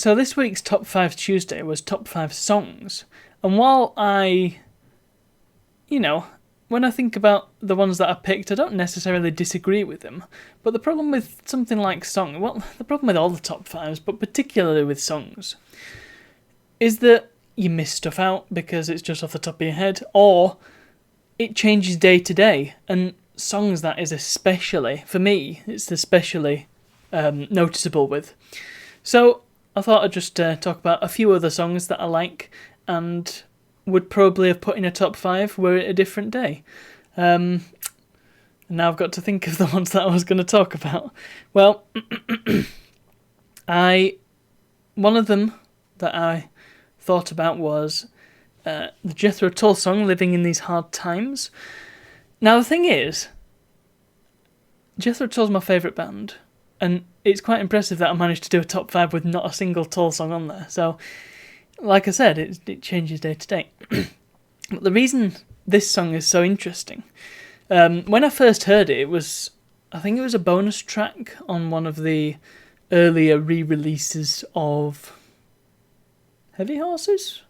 So this week's Top 5 Tuesday was Top 5 Songs. And while when I think about the ones that I picked, I don't necessarily disagree with them. But the problem with something like the problem with all the top 5s, but particularly with songs, is that you miss stuff out because it's just off the top of your head, or it changes day to day. And songs, that is especially, for me, it's especially noticeable with. So I thought I'd just talk about a few other songs that I like and would probably have put in a top 5 were it a different day. And now I've got to think of the ones that I was going to talk about. Well, one of them that I thought about was the Jethro Tull song, Living in These Hard Times. Now the thing is, Jethro Tull's my favourite band, and it's quite impressive that I managed to do a top 5 with not a single Tull song on there. So, like I said, it changes day to day. But the reason this song is so interesting, when I first heard it, I think it was a bonus track on one of the earlier re-releases of Heavy Horses,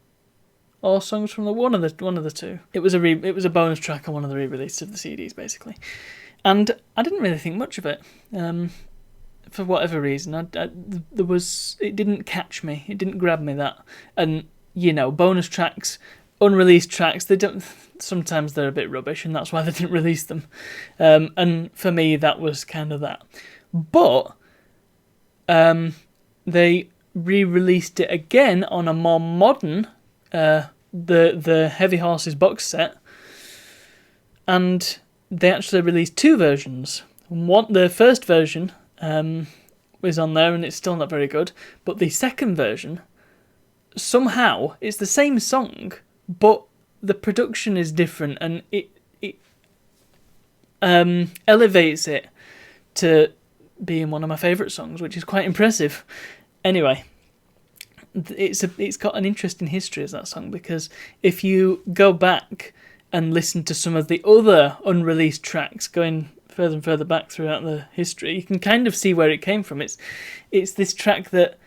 or Songs from the one of the two. It was a bonus track on one of the re-releases of the CDs, basically, and I didn't really think much of it. For whatever reason, it didn't catch me. It didn't grab me that. And bonus tracks, unreleased tracks, sometimes they're a bit rubbish, and that's why they didn't release them. And for me, that was kind of that. But they re-released it again on a more modern, the Heavy Horses box set, and they actually released 2 versions. The first version is on there, and it's still not very good. But the second version, somehow, it's the same song, but the production is different, and it elevates it to being one of my favourite songs, which is quite impressive. Anyway, it's got an interesting history as that song, because if you go back and listen to some of the other unreleased tracks going further and further back throughout the history, you can kind of see where it came from. It's this track that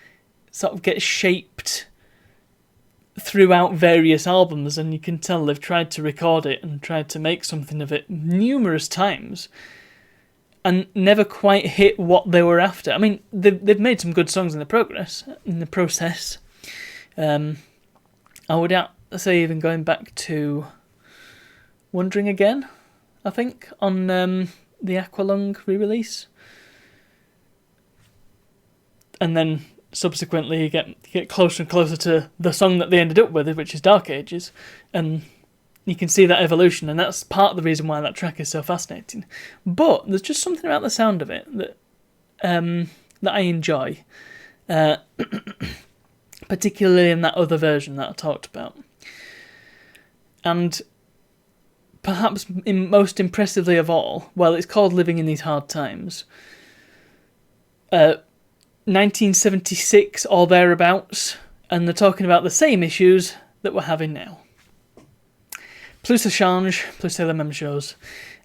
sort of gets shaped throughout various albums, and you can tell they've tried to record it and tried to make something of it numerous times and never quite hit what they were after. I mean, they've made some good songs in the process. I would say even going back to Wondering Again, I think, on the Aqualung re-release, and then subsequently you get closer and closer to the song that they ended up with, which is Dark Ages, and you can see that evolution, and that's part of the reason why that track is so fascinating. But there's just something about the sound of it that I enjoy, particularly in that other version that I talked about. And perhaps most impressively of all, it's called Living in These Hard Times. 1976 or thereabouts, and they're talking about the same issues that we're having now. Plus a change, plus les mêmes choses.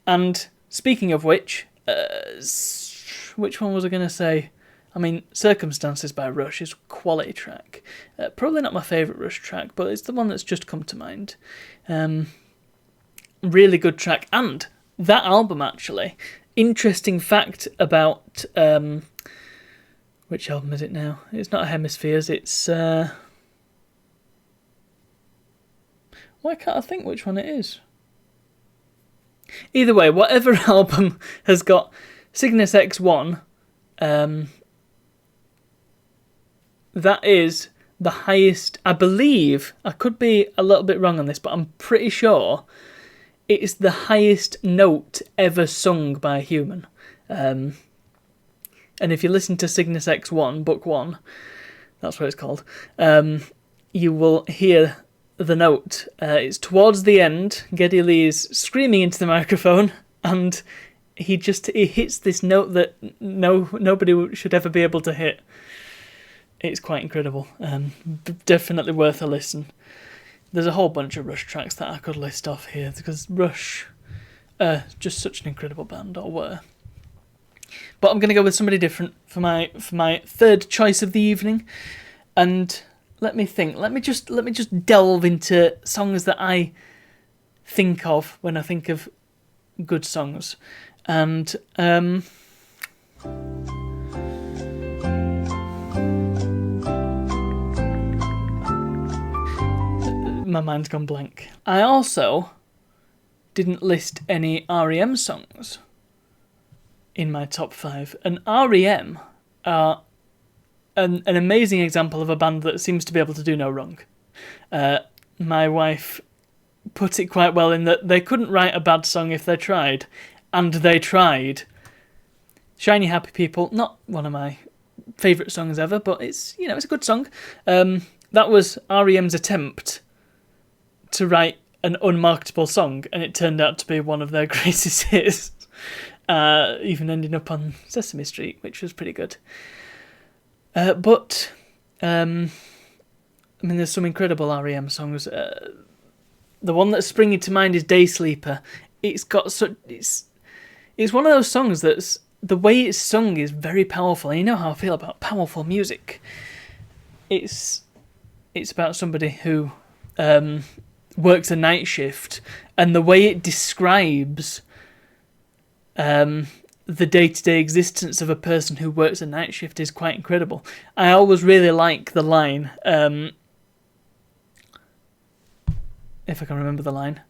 And speaking of which one was I going to say? I mean, Circumstances by Rush is a quality track. Probably not my favourite Rush track, but it's the one that's just come to mind. Really good track. And that album, actually, interesting fact about... which album is it now? It's not Hemispheres, it's... Why can't I think which one it is? Either way, whatever album has got Cygnus X1, that is the highest, I believe, I could be a little bit wrong on this, but I'm pretty sure it is the highest note ever sung by a human. And if you listen to Cygnus X1, Book 1, that's what it's called, you will hear the note. It's towards the end. Geddy Lee is screaming into the microphone, and he hits this note that nobody should ever be able to hit. It's quite incredible. Definitely worth a listen. There's a whole bunch of Rush tracks that I could list off here, because Rush, just such an incredible band, or were. But I'm going to go with somebody different for my third choice of the evening. And let me think. Let me just delve into songs that I think of when I think of good songs. And my mind's gone blank. I also didn't list any REM songs in my top 5. And REM are an amazing example of a band that seems to be able to do no wrong. My wife put it quite well in that they couldn't write a bad song if they tried, and they tried. Shiny Happy People, not one of my favourite songs ever, but it's a good song. That was REM's attempt to write an unmarketable song, and it turned out to be one of their greatest hits, even ending up on Sesame Street, which was pretty good. But there's some incredible REM songs. The one that's springing to mind is Day Sleeper. It's one of those songs that's, the way it's sung is very powerful. And you know how I feel about powerful music. It's about somebody who works a night shift, and the way it describes the day-to-day existence of a person who works a night shift is quite incredible. I always really like the line, if I can remember the line,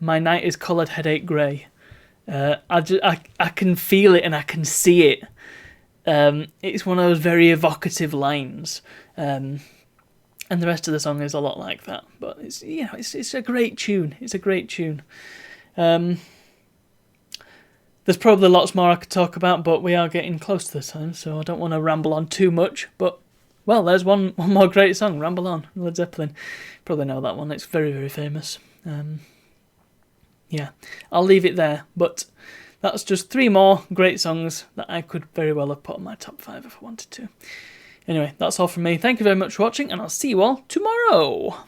"My night is coloured headache grey." I can feel it and I can see it. It's one of those very evocative lines, and the rest of the song is a lot like that. But it's a great tune. It's a great tune. There's probably lots more I could talk about, but we are getting close to the time, so I don't want to ramble on too much. But, well, there's one more great song, Ramble On, Led Zeppelin. Probably know that one, it's very, very famous. Yeah, I'll leave it there, but that's just 3 more great songs that I could very well have put on my top 5 if I wanted to. Anyway, that's all from me. Thank you very much for watching, and I'll see you all tomorrow.